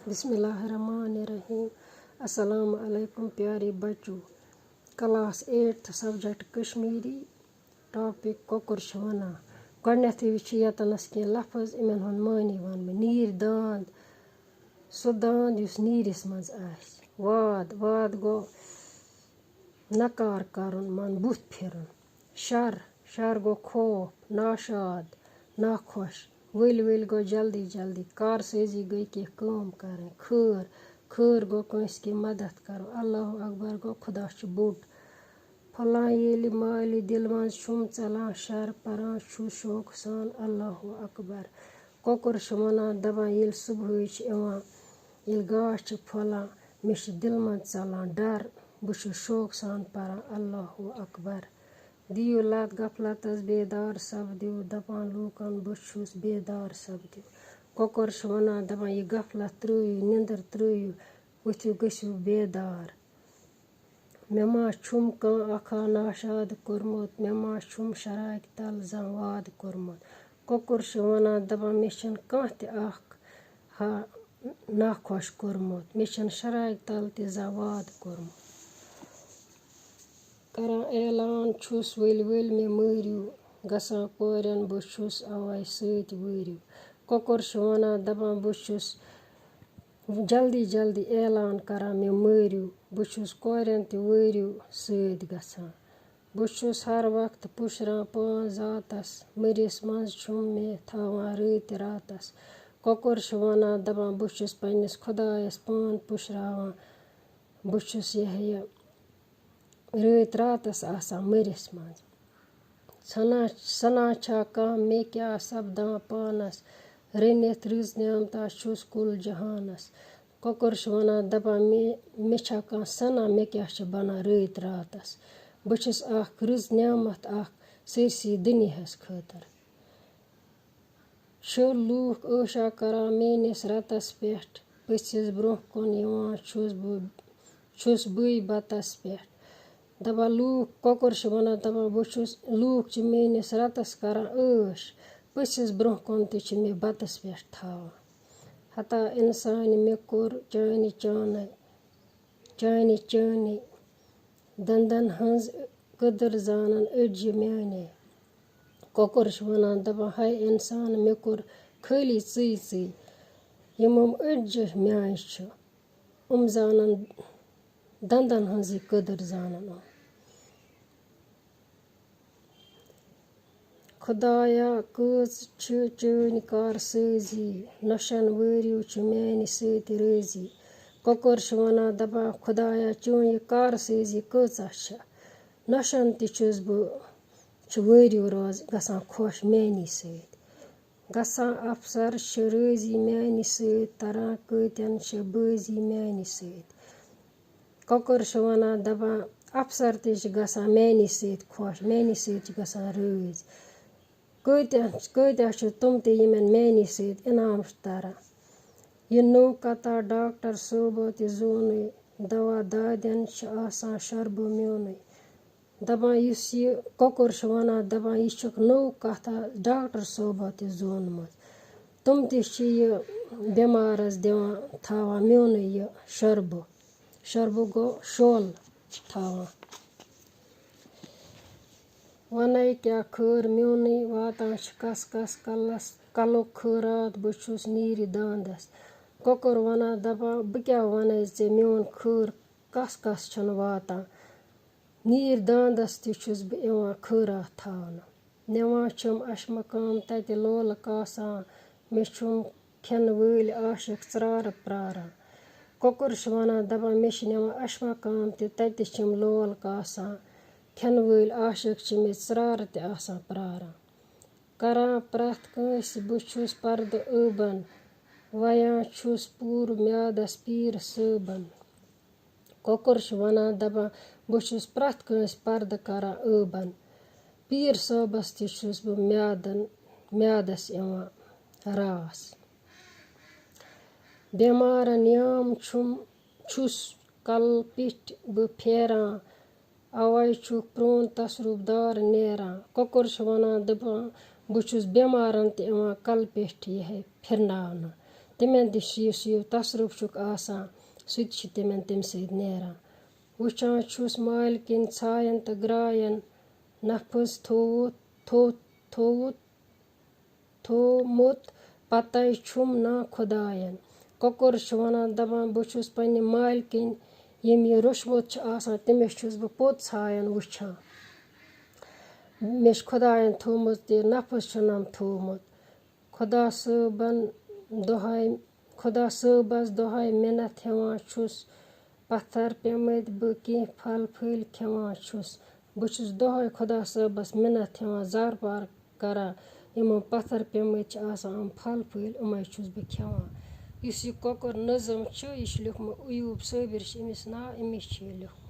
बिस्मिल्लाहिर्रहमानिर्रहीम। अस्सलाम अलैकुम प्यारे बच्चों। क्लास 8 सब्जेक्ट कश्मीरी टॉपिक कोकुर छ वनान। गोडनेथै वुछ यतनस कह लफ्ज इमन हुंद मानी वनमे। नीर दांद, सो दांद युस नीरिस मज आसि। वाद, वाद गो नकार करन मन बुथ फिरन। शर, शर गो खौफ, नाशाद, नाखुश। वल वल गो जल्दी जल्दी। कारसाजी गई कह काम करें। खैर, खैर गो कंस की मदद करो। अल्लाह अकबर गो खुदा छ बोट। फलां येलि मालि दिल मज छुम चलान शर परान छु शौक सान अल्लाह अकबर। कोकुर छ वनान दपान येलि सुबह छ इवान, येलि गाश छ फलान, मे छ दिल मज चलान डर, बह छुस शौक सान परान अल्लाह अकबर। दियो लत गफलतस बेदार सपदियो, दपान लूकन बह छुस बेदार सपदियो। कोकुर छ वनान दपान यह गफलत त्रैयु, निंदर त्रैयु, वथियो गसियो बेदार। मे मा छुम कां अखा नाशाद कोरमुत, मे मा छुम शराक तल जन वाद कोरमुत। कोकुर छ वनान दपान मे छन कां ति अख नाखुश कोरमुत, मे छन शराक तल ति जन वाद कोरमुत। करान ऐलान छुस वल वल मे मरियो, गसान कोरें बह छुस अवै सत वरियो। कोकुर छ वनान दपान बह छुस जल्दी जल्दी ऐलान करान मे मरियो, बह छुस कोरें ति वरियो सत गसान। बह छुस हर वक्त पुशरान पान जातस, मरियस मज छुम मे थावान रत रातस। कोकुर छ वनान दपान बह छुस पन्निस खुदायस पान पुशरावान, बह छुस यह रत रातस आसान मरियस मज। सना छा कां मे क्या सपदां पानस, रनित रज न्यामता छुस कुल जहानस। कोकुर छ वनान दपान मे छा कां सना मे क्या छ बनान रत रातस। बह छुस अख रज न्यामत अख सरसी दुनियाहस खतर। छुल लूख ऐशा करान मेनिस रतस पेठ, पछिस ब्रोह कुन यिवान छुस बुई बतस पेठ। दपान लूख कोकुर छ वनान दपान बह छुस लूख छ मेनिस रतस करान ऐश, पछिस ब्रोह कुन ति छ मे बतस पेठ थावान। हता इंसानी मे कोर चानि चानै, चानि चानि, दंदन हंज कदर जानन अडजि म्याने। कोकुर छ वनान दपान हाय इंसान मे कोर खाली ची ची, यम अडजि म्यान छ, जानन दंदन हंज कदर जानन। खुदाया कच छ चानि कारसाजी, नौशन वरियो छ म्यानि सत राजी। कोकुर छ वनान दपान खुदाया चोन यह कारसाजी कचा छ, नौशन ति छुस बह छ वरियो रोज गसान खुश म्यानी सत। गसान अफसर छ राजी म्यानि सत, तरान कतन छ बाजी म्यानि सत। कोकुर छ वनान दपान अफसर ति छ गसान म्यानि सत खुश, म्यानि सत छ गसान राज। कतः छ तुम ति यमन म्यानि सत इनाम छ तरन। यह नौ कता डॉक्टर सोबो ति जोनै, दवा दादन छ आसान शरबो म्योनै। दपान युस यह कोकुर छ वनान दपान यह छुक नौ कथा डॉक्टर सोबो ति जोनमत। तुम ति छ यह बेमारस दिवान थावान म्योनै यह शरबो। शरबो गो शोल थावान। वनै क्या खैर म्योनै वातान छ कस कस कलुक खैरात बह छुस नीर दांदस। कोकुर वनान दपान बह क्या वनै ऐ म्योन खैर कस कस छन वातान। नीर दांदस ति छुस बह इवान खैरात थावन। निवान छम अशमकाम तति लोल कासान, मे छुम खिन वल आशिक त्रार प्रारान। कोकुर छ वनान दपान मे छ निवान अशमकाम ति तति छम लोल कासान, खिन वल आशिक छ मे त्रार ति आसान प्रारान। करान प्रथ कंस बह छुस पर्द अबन, वयान छुस पूर म्यादस पीर सबन। कोकुर छ वनान दपान बह छुस प्रथ कंस पर्द करान अबन, पीर सोबस ति छुस बह म्यादस इवान रास। बेमारन याम छुस कल पिठ बह फेरान, अवै छुक प्रोन तसरुफ दार नेरान। कोकुर छ वनान दपान बह छुस बेमारन ति इवान कल पिठ यह फिरनावन। تِمن تہِ چھُ یُس یہِ تصرُف چھُکھ آسان سُہ تہِ چھُ تِمن تَمہِ سۭتۍ نیران وٕچھان چھُس مالکِن ژھاین تہٕ گرٛاین نفس تھوٚومُت پتے چھُم نا خۄداین کۄکُر چھُ وَنان دَپان بہٕ چھُس پننہِ مالکِنۍ ییٚمۍ یہِ روٚچھمُت چھُ آسان تٔمِس چھُس بہٕ پوٚت ژھاین وٕچھان مےٚ چھُ خۄداین تھوٚومُت یہِ نفس چھُنم تھوٚومُت خۄدا صٲبس دۄہے مِنت ہٮ۪وان چھُس پتھر پیٚمٕتۍ بہٕ کیٚنٛہہ پھل پھٔلۍ کھٮ۪وان چھُس بہٕ چھُس دۄہے خۄدا صٲبس مِنت ہٮ۪وان زارپار کران یِمو پتھر پیٚمٕتۍ چھِ آسان یِم پھل پھٔلۍ یِمے چھُس بہٕ کھٮ۪وان یُس یہِ کۄکُر نظم چھُ یہِ چھُ لیوٗکھمُت ایوٗب صٲبِر چھُ أمِس ناو أمِس چھُ یہِ لیوٗکھمُت